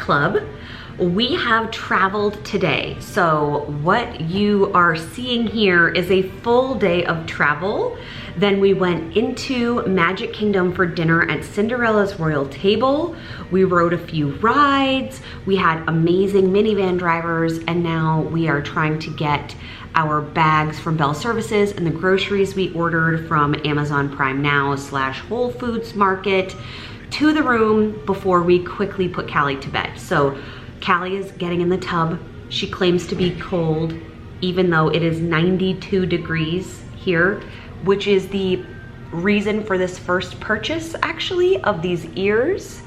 club. We have traveled today. So what you are seeing here is a full day of travel. Then we went into Magic Kingdom for dinner at Cinderella's Royal Table. We rode a few rides. We had amazing minivan drivers, and now we are trying to get our bags from Bell Services and the groceries we ordered from Amazon Prime Now / Whole Foods Market to the room before we quickly put Callie to bed. So Callie is getting in the tub. She claims to be cold, even though it is 92 degrees here, which is the reason for this first purchase, actually, of these ears,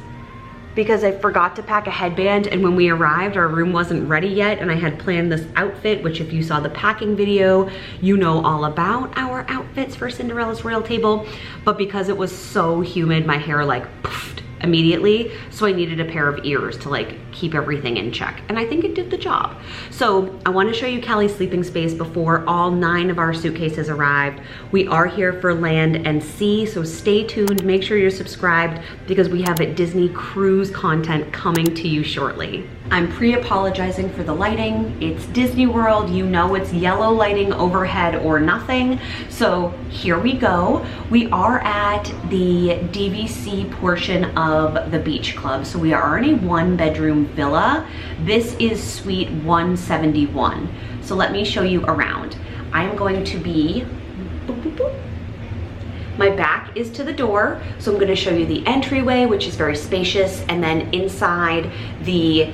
because I forgot to pack a headband, and when we arrived, our room wasn't ready yet, and I had planned this outfit, which if you saw the packing video, you know all about our outfits for Cinderella's Royal Table. But because it was so humid, my hair like poofed immediately, so I needed a pair of ears to like keep everything in check, and I think it did the job. So I want to show you Callie's sleeping space before all 9 of our suitcases arrived. We are here for Land and Sea, so stay tuned, make sure you're subscribed, because we have a Disney cruise content coming to you shortly. I'm pre-apologizing for the lighting. It's Disney World, you know it's yellow lighting overhead or nothing. So here we go. We are at the DVC portion of the beach club. So we are in a 1-bedroom villa. This is suite 171. So let me show you around. I'm going to be, boop, boop, boop. My back is to the door, so I'm gonna show you the entryway, which is very spacious, and then inside the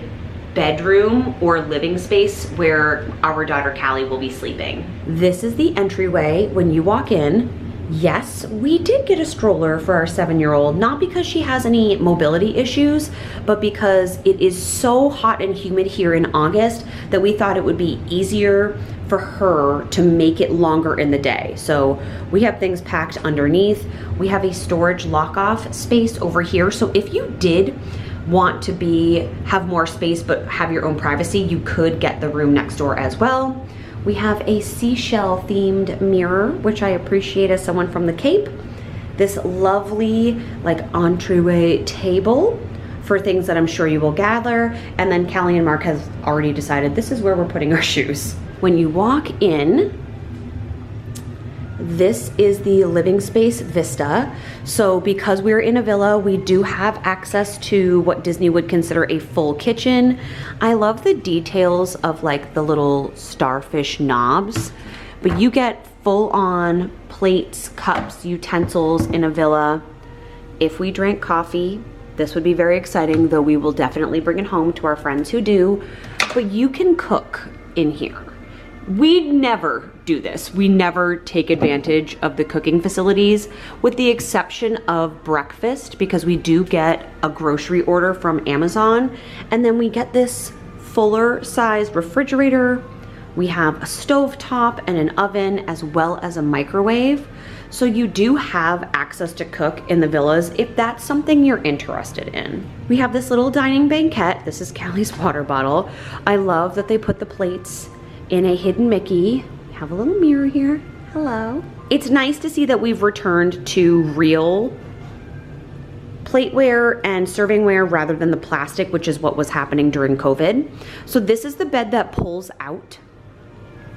bedroom or living space where our daughter Callie will be sleeping. This is the entryway when you walk in. Yes, we did get a stroller for our 7-year-old, not because she has any mobility issues, but because it is so hot and humid here in August that we thought it would be easier for her to make it longer in the day. So we have things packed underneath. We have a storage lock-off space over here. So if you did want to have more space but have your own privacy, you could get the room next door as well. We have a seashell themed mirror, which I appreciate as someone from the Cape. This lovely like entryway table for things that I'm sure you will gather. And then Callie and Mark has already decided this is where we're putting our shoes. When you walk in, this is the living space vista. So because we're in a villa, we do have access to what Disney would consider a full kitchen. I love the details of like the little starfish knobs, but you get full on plates, cups, utensils in a villa. If we drank coffee, this would be very exciting, though we will definitely bring it home to our friends who do, but you can cook in here. We never do this. We never take advantage of the cooking facilities, with the exception of breakfast, because we do get a grocery order from Amazon, and then we get this fuller sized refrigerator. We have a stovetop and an oven, as well as a microwave. So you do have access to cook in the villas if that's something you're interested in. We have this little dining banquette. This is Callie's water bottle. I love that they put the plates in a hidden Mickey. We have a little mirror here. Hello. It's nice to see that we've returned to real plateware and servingware rather than the plastic, which is what was happening during COVID. So this is the bed that pulls out.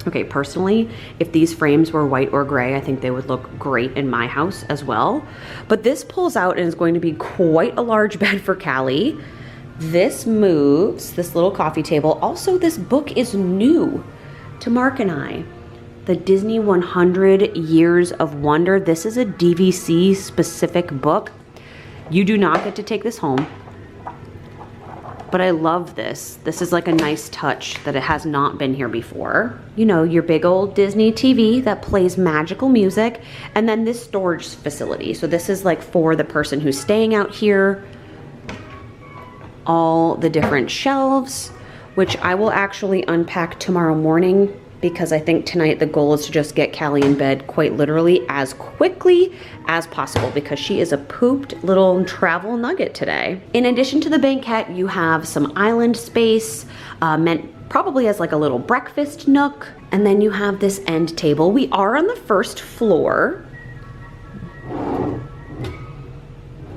Okay, personally, if these frames were white or gray, I think they would look great in my house as well. But this pulls out and is going to be quite a large bed for Callie. This moves, this little coffee table. Also, this book is new to Mark and I. The Disney 100 Years of Wonder. This is a DVC specific book. You do not get to take this home, but I love this. This is like a nice touch that it has not been here before. You know, your big old Disney TV that plays magical music, and then this storage facility. So this is like for the person who's staying out here. All the different shelves, which I will actually unpack tomorrow morning, because I think tonight the goal is to just get Callie in bed quite literally as quickly as possible, because she is a pooped little travel nugget today. In addition to the banquette, you have some island space, meant probably as like a little breakfast nook. And then you have this end table. We are on the first floor.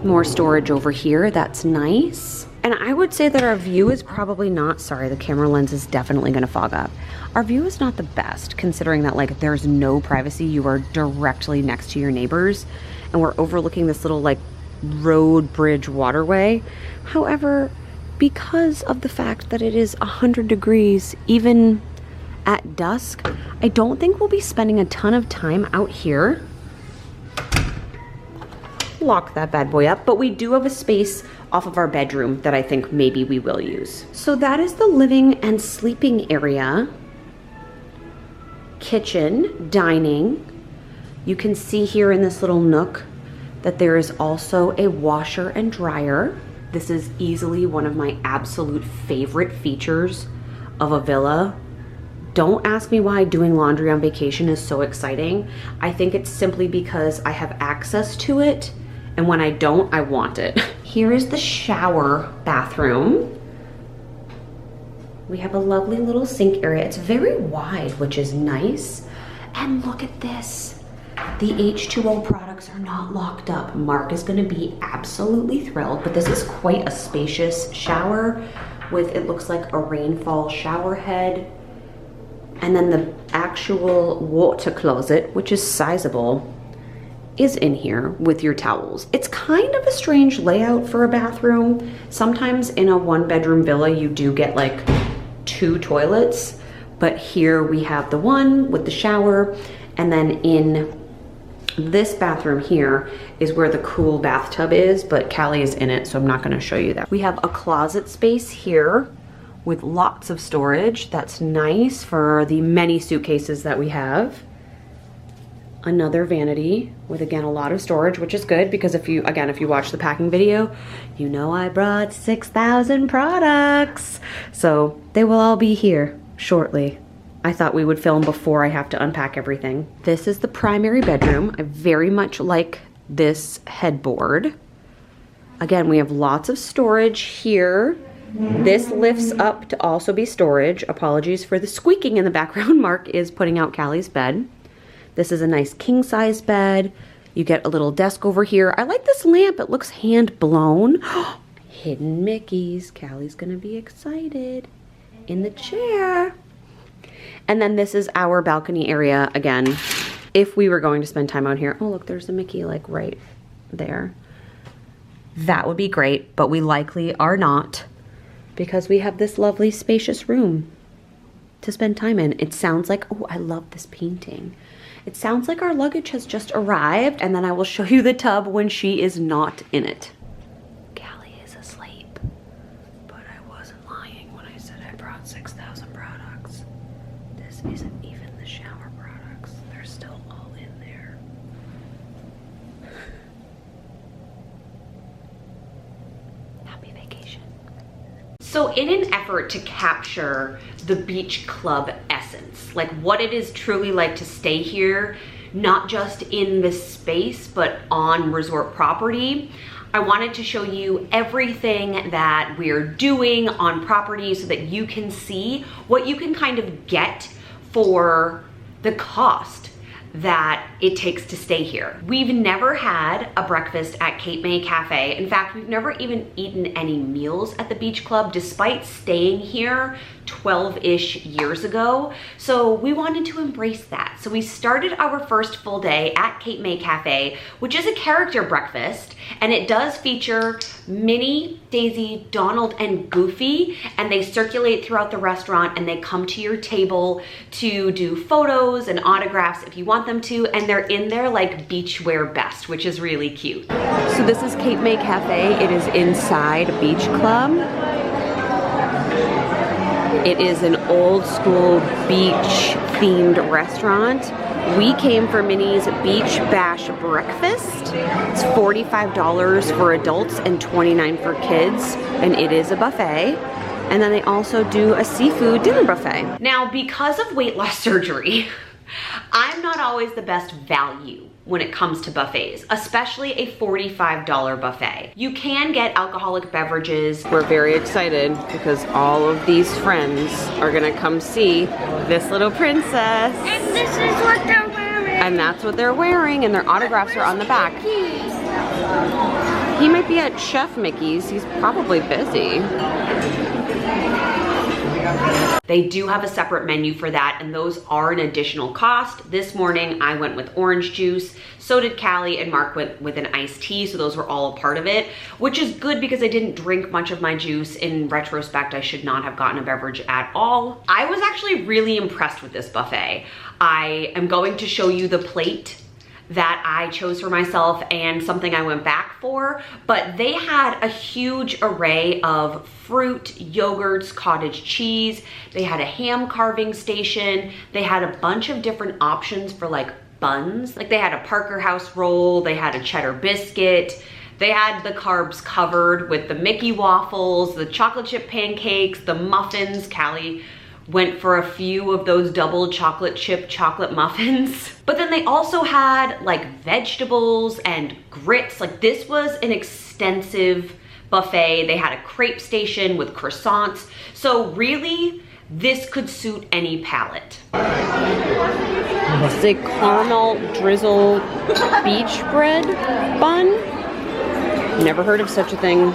More storage over here, that's nice. And I would say that our view is probably not, sorry, the camera lens is definitely gonna fog up. Our view is not the best, considering that like there's no privacy. You are directly next to your neighbors, and we're overlooking this little like road bridge waterway. However, because of the fact that it is 100 degrees, even at dusk, I don't think we'll be spending a ton of time out here. Lock that bad boy up, but we do have a space off of our bedroom that I think maybe we will use. So that is the living and sleeping area. Kitchen, dining. You can see here in this little nook that there is also a washer and dryer. This is easily one of my absolute favorite features of a villa. Don't ask me why doing laundry on vacation is so exciting. I think it's simply because I have access to it, and when I don't, I want it. Here is the shower bathroom. We have a lovely little sink area. It's very wide, which is nice. And look at this. The H2O products are not locked up. Mark is gonna be absolutely thrilled, but this is quite a spacious shower with, it looks like a rainfall shower head. And then the actual water closet, which is sizable, is in here with your towels. It's kind of a strange layout for a bathroom. Sometimes in a 1-bedroom villa, you do get like 2 toilets, but here we have the one with the shower, and then in this bathroom here is where the cool bathtub is, but Callie is in it, so I'm not gonna show you that. We have a closet space here with lots of storage. That's nice for the many suitcases that we have. Another vanity with, again, a lot of storage, which is good because if you watch the packing video, you know I brought 6,000 products. So they will all be here shortly. I thought we would film before I have to unpack everything. This is the primary bedroom. I very much like this headboard. Again, we have lots of storage here. This lifts up to also be storage. Apologies for the squeaking in the background. Mark is putting out Callie's bed. This is a nice king-size bed. You get a little desk over here. I like this lamp. It looks hand-blown. Hidden Mickeys. Callie's gonna be excited. In the chair. And then this is our balcony area again. If we were going to spend time out here. Oh, look, there's a Mickey like right there. That would be great, but we likely are not because we have this lovely spacious room to spend time in. It sounds like, oh, I love this painting. It sounds like our luggage has just arrived, and then I will show you the tub when she is not in it. Callie is asleep, but I wasn't lying when I said I brought 6,000 products. This isn't even the shower products. They're still all in there. Happy vacation. So in an effort to capture the beach club essence, like what it is truly like to stay here, not just in this space, but on resort property, I wanted to show you everything that we're doing on property so that you can see what you can kind of get for the cost that it takes to stay here. We've never had a breakfast at Cape May Cafe. In fact, we've never even eaten any meals at the beach club despite staying here 12-ish years ago. So we wanted to embrace that. So we started our first full day at Cape May Cafe, which is a character breakfast, and it does feature Minnie, Daisy, Donald, and Goofy, and they circulate throughout the restaurant and they come to your table to do photos and autographs if you want them to, and they're in their like beachwear best, which is really cute. So this is Cape May Cafe. It is inside a beach club. It is an old school beach themed restaurant. We came for Minnie's Beach Bash Breakfast. It's $45 for adults and $29 for kids, and it is a buffet. And then they also do a seafood dinner buffet. Now, because of weight loss surgery, I'm not always the best value when it comes to buffets, especially a $45 buffet. You can get alcoholic beverages. We're very excited because all of these friends are gonna come see this little princess. And this is what they're wearing. And that's what they're wearing, and their autographs are on the back. He might be at Chef Mickey's. He's probably busy. They do have a separate menu for that, and those are an additional cost. This morning I went with orange juice, so did Callie, and Mark went with an iced tea, so those were all a part of it, which is good because I didn't drink much of my juice. In retrospect, I should not have gotten a beverage at all. I was actually really impressed with this buffet. I am going to show you the plate that I chose for myself and something I went back for, but they had a huge array of fruit, yogurts, cottage cheese. They had a ham carving station. They had a bunch of different options for like buns. Like they had a Parker House roll, they had a cheddar biscuit. They had the carbs covered with the Mickey waffles, the chocolate chip pancakes, the muffins. Callie went for a few of those double chocolate chip chocolate muffins. But then they also had like vegetables and grits. Like this was an extensive buffet. They had a crepe station with croissants. So really, this could suit any palate. This is a caramel drizzle beach bread bun. Never heard of such a thing.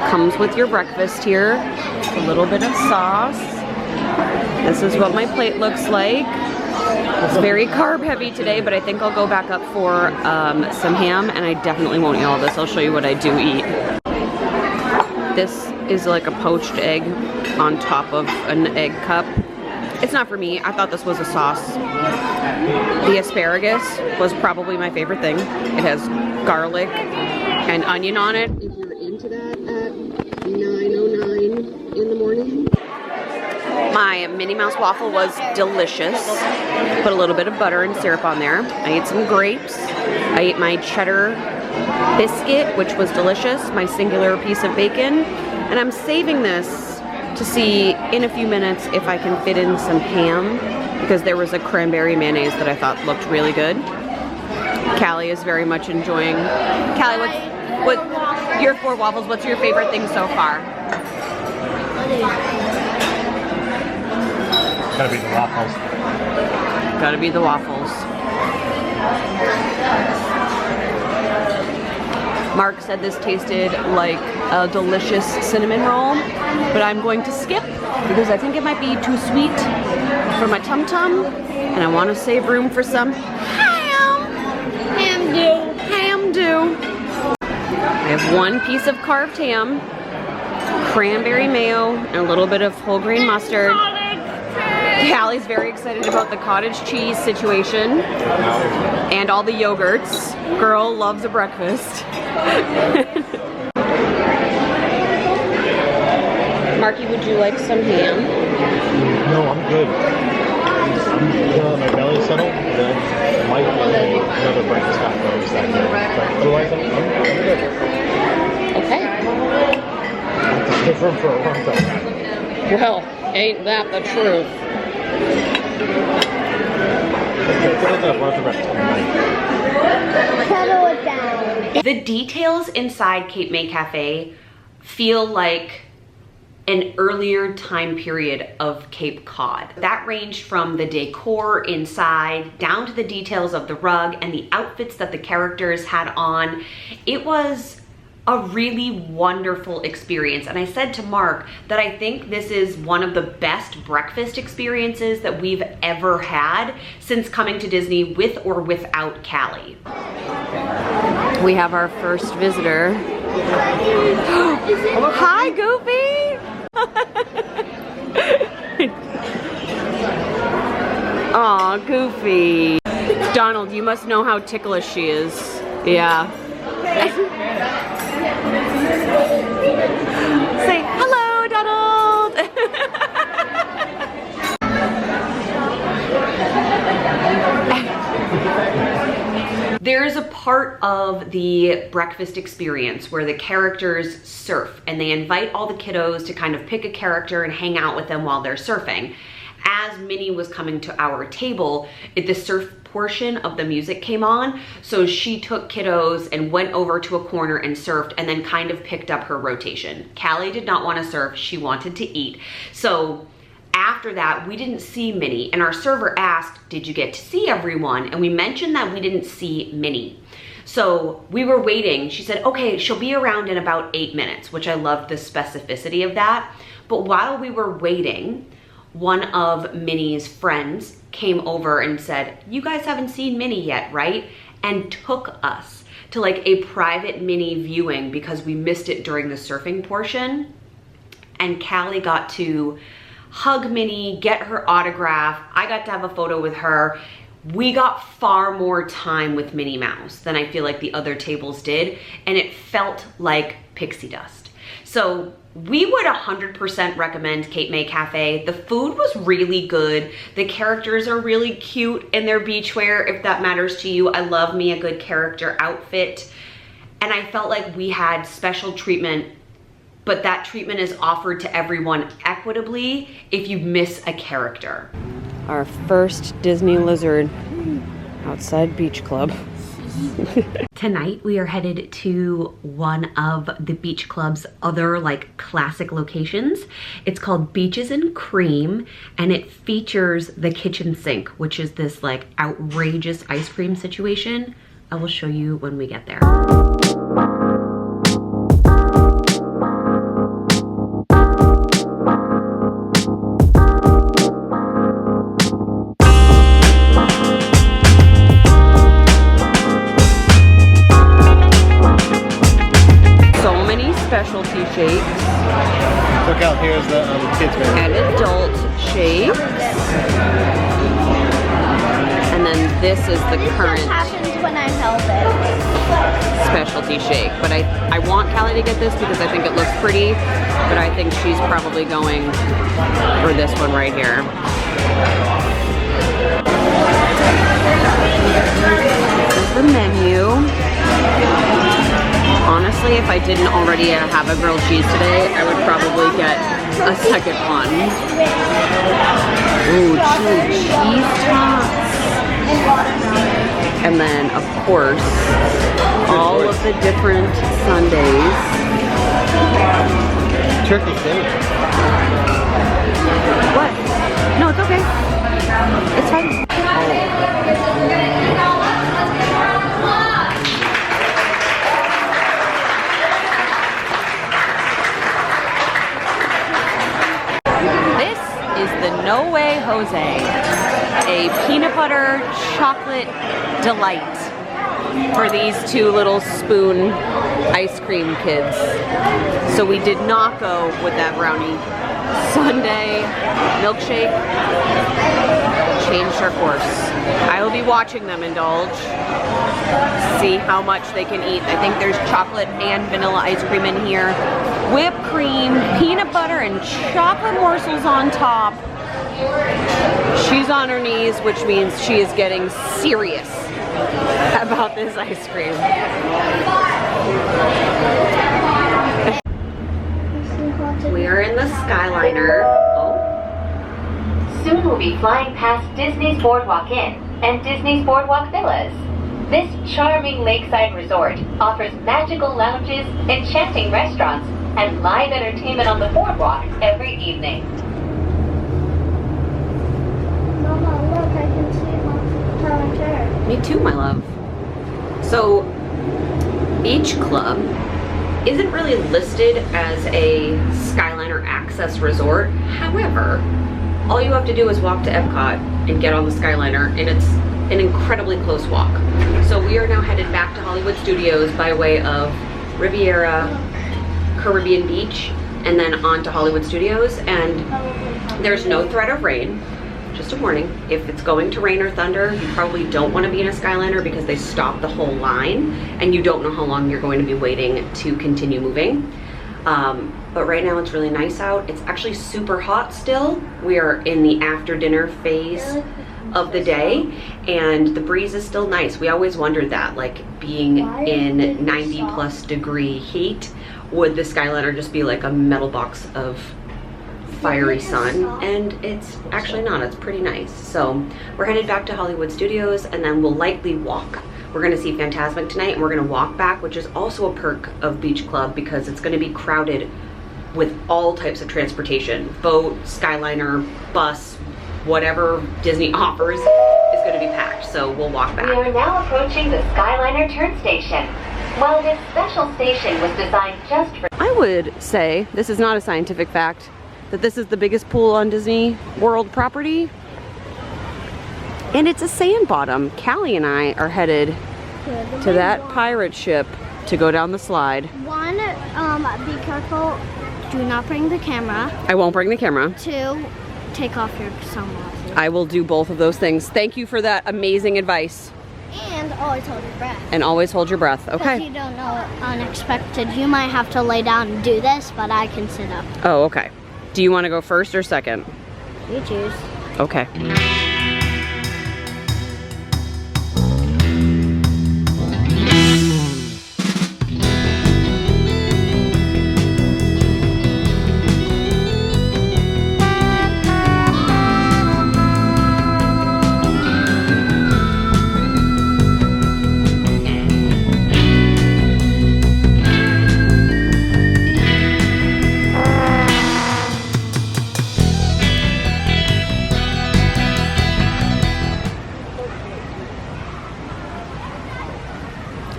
Comes with your breakfast here. A little bit of sauce. This is what my plate looks like. It's very carb heavy today, but I think I'll go back up for some ham, and I definitely won't eat all this. I'll show you what I do eat. This is like a poached egg on top of an egg cup. It's not for me. I thought this was a sauce. The asparagus was probably my favorite thing. It has garlic and onion on it. If you're into that at 9:09 in the morning. My Minnie Mouse waffle was delicious. Put a little bit of butter and syrup on there. I ate some grapes. I ate my cheddar biscuit, which was delicious. My singular piece of bacon. And I'm saving this to see in a few minutes if I can fit in some ham, because there was a cranberry mayonnaise that I thought looked really good. Callie is very much enjoying. Callie, what your 4 waffles, what's your favorite thing so far? Gotta be the waffles. Gotta be the waffles. Mark said this tasted like a delicious cinnamon roll, but I'm going to skip because I think it might be too sweet for my tum-tum, and I want to save room for some ham. Ham do. I have 1 piece of carved ham, cranberry mayo, and a little bit of whole grain mustard. Callie's very excited about the cottage cheese situation and all the yogurts. Girl loves a breakfast. Marky, would you like some ham? No, I'm good. I'm gonna let my belly settle, then I might get another breakfast afterwards that day. But otherwise, I'm good. Okay. I have to stay firm for a long time. Well, ain't that the truth? Settle it down. The details inside Cape May Cafe feel like an earlier time period of Cape Cod. That ranged from the decor inside down to the details of the rug and the outfits that the characters had on. It was a really wonderful experience, and I said to Mark that I think this is one of the best breakfast experiences that we've ever had since coming to Disney with or without Callie. We have our first visitor. Hi, Goofy! Aw, Goofy. Donald, you must know how ticklish she is. Yeah. Say hello, Donald. There's a part of the breakfast experience where the characters surf, and they invite all the kiddos to kind of pick a character and hang out with them while they're surfing. As Minnie was coming to our table, the surf portion of the music came on, so she took kiddos and went over to a corner and surfed, and then kind of picked up her rotation. Callie did not want to surf, she wanted to eat. So after that, we didn't see Minnie, and our server asked, did you get to see everyone? And we mentioned that we didn't see Minnie. So we were waiting. She said, okay, she'll be around in about 8 minutes, which I loved the specificity of that. But while we were waiting, one of Minnie's friends came over and said, you guys haven't seen Minnie yet, right? And took us to like a private Minnie viewing because we missed it during the surfing portion. And Callie got to hug Minnie, get her autograph. I got to have a photo with her. We got far more time with Minnie Mouse than I feel like the other tables did, and it felt like pixie dust. So we would 100% recommend Cape May Cafe. The food was really good. The characters are really cute in their beachwear, if that matters to you. I love me a good character outfit. And I felt like we had special treatment, but that treatment is offered to everyone equitably if you miss a character. Our first Disney Lizard outside Beach Club. Tonight we are headed to one of the Beach Club's other like classic locations. It's called Beaches and Cream, and it features the kitchen sink, which is this like outrageous ice cream situation. I will show you when we get there. Specialty shakes. Look out, here's the kids menu. And adult shakes. And then this is the current happens when I held it. specialty shake. But I want Callie to get this because I think it looks pretty, but I think she's probably going for this one right here. This is the menu. Honestly, if I didn't already have a grilled cheese today, I would probably get a second one. Ooh, chili cheese tots. And then, of course, all of the different sundaes. Turkey steak. What? No, it's okay. It's fine. No Way Jose, a peanut butter chocolate delight for these two little spoon ice cream kids. So we did not go with that brownie sundae milkshake. Changed our course. I will be watching them indulge, see how much they can eat. I think there's chocolate and vanilla ice cream in here, whipped cream, peanut butter, and chocolate morsels on top. She's on her knees, which means she is getting serious about this ice cream. We are in the Skyliner. Oh. Soon we'll be flying past Disney's Boardwalk Inn and Disney's Boardwalk Villas. This charming lakeside resort offers magical lounges, enchanting restaurants, and live entertainment on the boardwalk every evening. Me too, my love. So, Beach Club isn't really listed as a Skyliner access resort. However, all you have to do is walk to Epcot and get on the Skyliner, and it's an incredibly close walk. So we are now headed back to Hollywood Studios by way of Riviera, Caribbean Beach, and then on to Hollywood Studios. And there's no threat of rain. Just a warning, if it's going to rain or thunder, you probably don't want to be in a Skyliner because they stop the whole line and you don't know how long you're going to be waiting to continue moving. But right now it's really nice out. It's actually super hot still. We are in the after dinner phase of the day and the breeze is still nice. We always wondered that, like being in 90+ degree heat, would the Skyliner just be like a metal box of fiery sun? And it's actually not. It's pretty nice. So we're headed back to Hollywood Studios and then we'll likely walk. We're gonna see Fantasmic tonight and we're gonna walk back, which is also a perk of Beach Club because it's gonna be crowded with all types of transportation. Boat, Skyliner, bus, whatever Disney offers is it's going to be packed, so we'll walk back. We are now approaching the Skyliner turn station. While this special station was designed just for... I would say, this is not a scientific fact, that this is the biggest pool on Disney World property. And it's a sand bottom. Callie and I are headed to that pirate ship to go down the slide. One, be careful. Do not bring the camera. I won't bring the camera. 2, take off your sunglasses. I will do both of those things. Thank you for that amazing advice. And always hold your breath. And always hold your breath. Because Okay. you don't know unexpected. You might have to lay down and do this, but I can sit up. Oh, okay. Do you want to go first or second? You choose. Okay.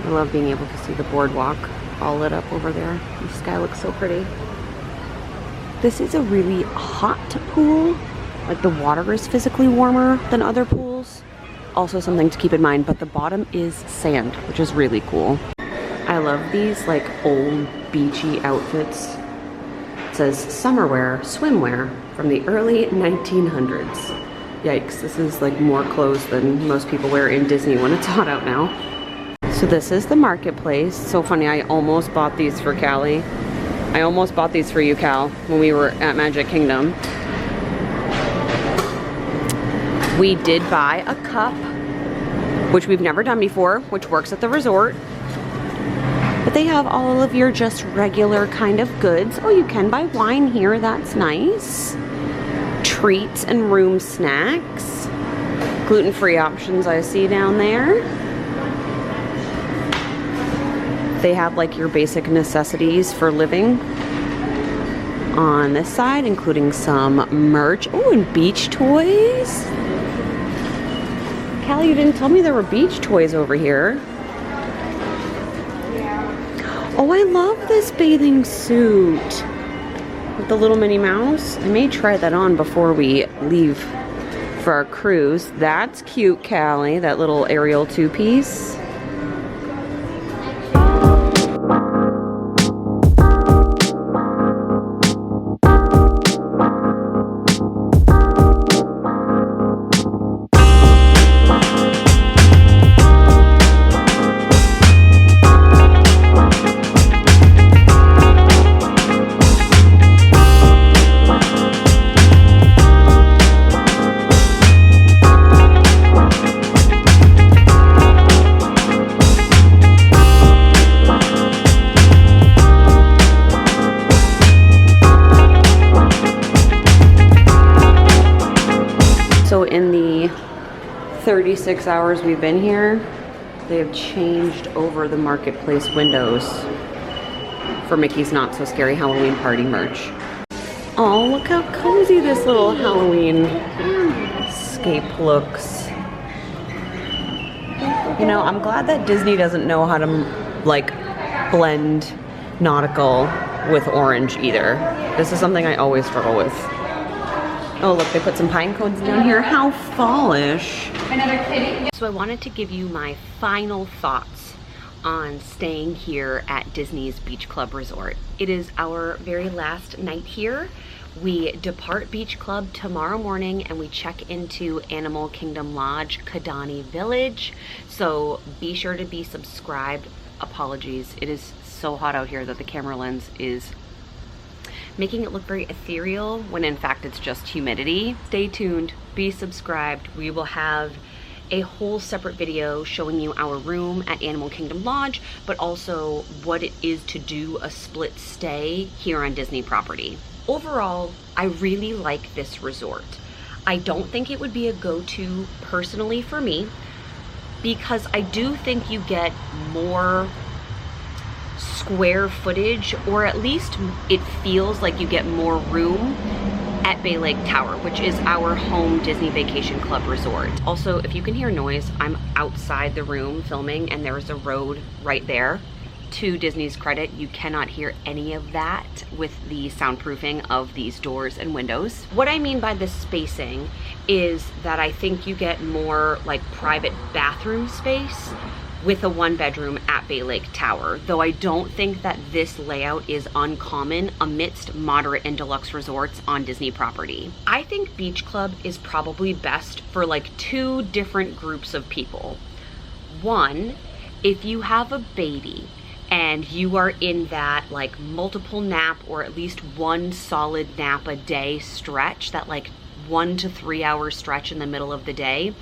I love being able to see the boardwalk all lit up over there. The sky looks so pretty. This is a really hot pool. Like the water is physically warmer than other pools. Also something to keep in mind, but the bottom is sand, which is really cool. I love these like old beachy outfits. It says summer wear, swimwear from the early 1900s. Yikes, this is like more clothes than most people wear in Disney when it's hot out now. So this is the marketplace. So funny, I almost bought these for Callie. I almost bought these for you, Cal, when we were at Magic Kingdom. We did buy a cup, which we've never done before, which works at the resort. But they have all of your just regular kind of goods. Oh, you can buy wine here, that's nice. Treats and room snacks. Gluten-free options I see down there. They have like your basic necessities for living on this side, including some merch. Oh, and beach toys. Callie, you didn't tell me there were beach toys over here. Oh, I love this bathing suit with the little Minnie Mouse. I may try that on before we leave for our cruise. That's cute, Callie, that little Ariel two-piece. So in the 36 hours we've been here, they have changed over the marketplace windows for Mickey's Not So Scary Halloween Party merch. Oh, look how cozy this little Halloween scape looks. You know, I'm glad that Disney doesn't know how to like blend nautical with orange either. This is something I always struggle with. Oh look, they put some pine cones down here. How fallish. Another kitty. So I wanted to give you my final thoughts on staying here at Disney's Beach Club Resort. It is our very last night here. We depart Beach Club tomorrow morning and we check into Animal Kingdom Lodge, Kidani Village. So be sure to be subscribed. Apologies, it is so hot out here that the camera lens is making it look very ethereal when in fact it's just humidity. Stay tuned, be subscribed. We will have a whole separate video showing you our room at Animal Kingdom Lodge, but also what it is to do a split stay here on Disney property. Overall, I really like this resort. I don't think it would be a go-to personally for me because I do think you get more square footage, or at least it feels like you get more room at Bay Lake Tower, which is our home Disney Vacation Club resort. Also, if you can hear noise, I'm outside the room filming and there's a road right there. To Disney's credit, you cannot hear any of that with the soundproofing of these doors and windows. What I mean by this spacing is that I think you get more like private bathroom space with a 1-bedroom at Bay Lake Tower, though I don't think that this layout is uncommon amidst moderate and deluxe resorts on Disney property. I think Beach Club is probably best for like 2 different groups of people. One, if you have a baby and you are in that like multiple nap or at least 1 solid nap a day stretch, that like 1 to 3 hour stretch in the middle of the day,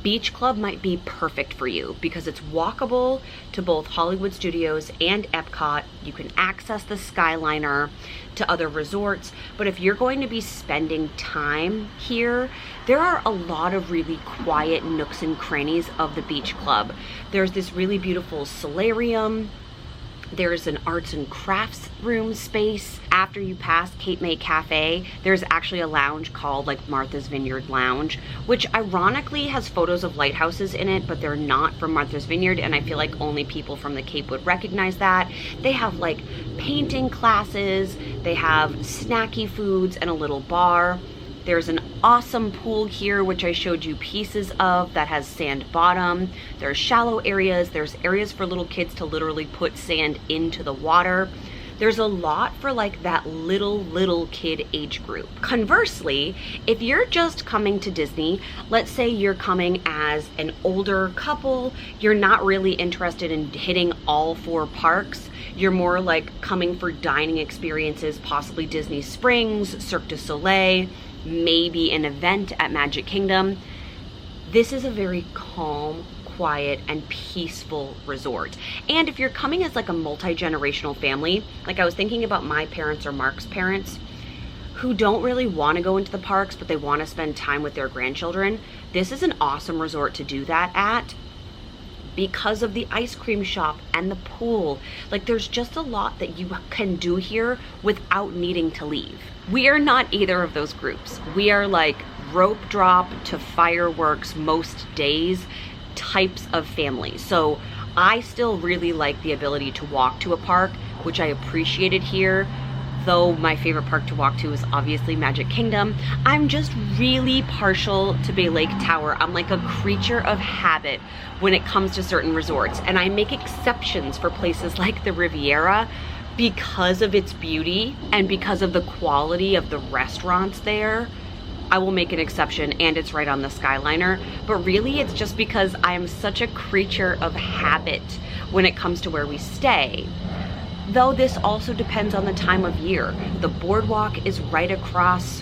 Beach Club might be perfect for you because it's walkable to both Hollywood Studios and Epcot. You can access the Skyliner to other resorts, but if you're going to be spending time here, there are a lot of really quiet nooks and crannies of the Beach Club. There's this really beautiful solarium. There's an arts and crafts room space. After you pass Cape May Cafe, there's actually a lounge called like Martha's Vineyard Lounge, which ironically has photos of lighthouses in it, but they're not from Martha's Vineyard, and I feel like only people from the Cape would recognize that. They have like painting classes, they have snacky foods and a little bar. There's an awesome pool here, which I showed you pieces of, that has sand bottom. There's shallow areas. There's areas for little kids to literally put sand into the water. There's a lot for like that little kid age group. Conversely, if you're just coming to Disney, let's say you're coming as an older couple, you're not really interested in hitting all 4 parks. You're more like coming for dining experiences, possibly Disney Springs, Cirque du Soleil, maybe an event at Magic Kingdom. This is a very calm, quiet, and peaceful resort. And if you're coming as like a multi-generational family, like I was thinking about my parents or Mark's parents, who don't really want to go into the parks, but they want to spend time with their grandchildren, this is an awesome resort to do that at, because of the ice cream shop and the pool. Like there's just a lot that you can do here without needing to leave. We are not either of those groups. We are like rope drop to fireworks most days types of families. So I still really like the ability to walk to a park, which I appreciated here. Though my favorite park to walk to is obviously Magic Kingdom, I'm just really partial to Bay Lake Tower. I'm like a creature of habit when it comes to certain resorts, and I make exceptions for places like the Riviera because of its beauty and because of the quality of the restaurants there. I will make an exception, and it's right on the Skyliner, but really it's just because I am such a creature of habit when it comes to where we stay. Though this also depends on the time of year. The boardwalk is right across,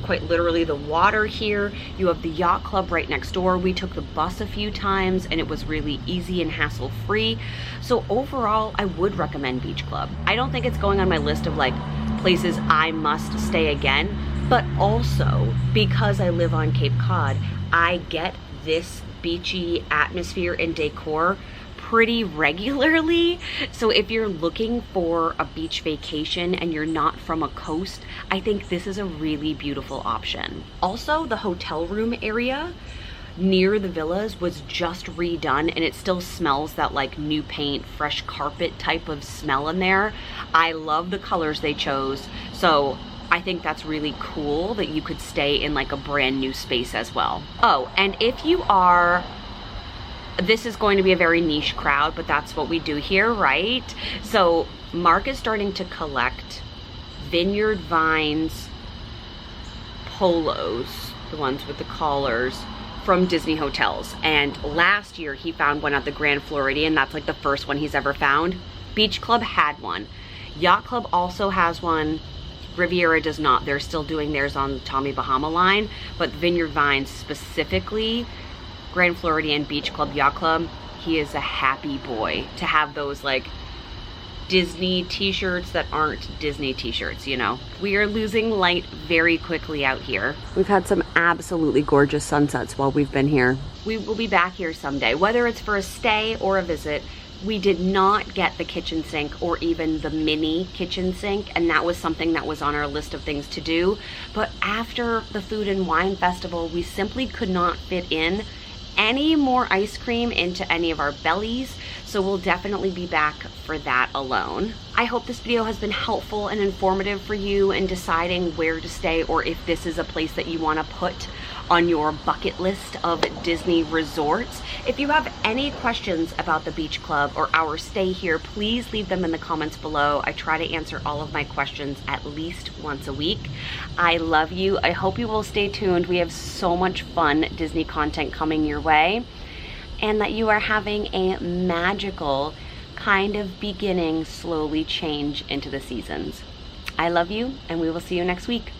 quite literally, the water here. You have the yacht club right next door. We took the bus a few times and it was really easy and hassle-free. So overall, I would recommend Beach Club. I don't think it's going on my list of like places I must stay again, but also because I live on Cape Cod, I get this beachy atmosphere and decor pretty regularly. So if you're looking for a beach vacation and you're not from a coast, I think this is a really beautiful option. Also, the hotel room area near the villas was just redone, and it still smells that like new paint, fresh carpet type of smell in there. I love the colors they chose, so I think that's really cool that you could stay in like a brand new space as well. Oh, and if you are, this is going to be a very niche crowd, but that's what we do here, right? So Mark is starting to collect Vineyard Vines polos, the ones with the collars, from Disney hotels. And last year he found one at the Grand Floridian. That's like the first one he's ever found. Beach Club had one. Yacht Club also has one. Riviera does not. They're still doing theirs on the Tommy Bahama line, but Vineyard Vines specifically, Grand Floridian, Beach Club, Yacht Club, he is a happy boy to have those like Disney t-shirts that aren't Disney t-shirts, you know. We are losing light very quickly out here. We've had some absolutely gorgeous sunsets while we've been here. We will be back here someday, whether it's for a stay or a visit. We did not get the kitchen sink or even the mini kitchen sink, and that was something that was on our list of things to do. But after the Food and Wine Festival, we simply could not fit in any more ice cream into any of our bellies, so we'll definitely be back for that alone. I hope this video has been helpful and informative for you in deciding where to stay, or if this is a place that you want to put on your bucket list of Disney resorts. If you have any questions about the beach club or our stay here, please leave them in the comments below. I try to answer all of my questions at least once a week. I love you. I hope you will stay tuned. We have so much fun Disney content coming your way, and that you are having a magical kind of beginning, slowly change into the seasons. I love you, and we will see you next week.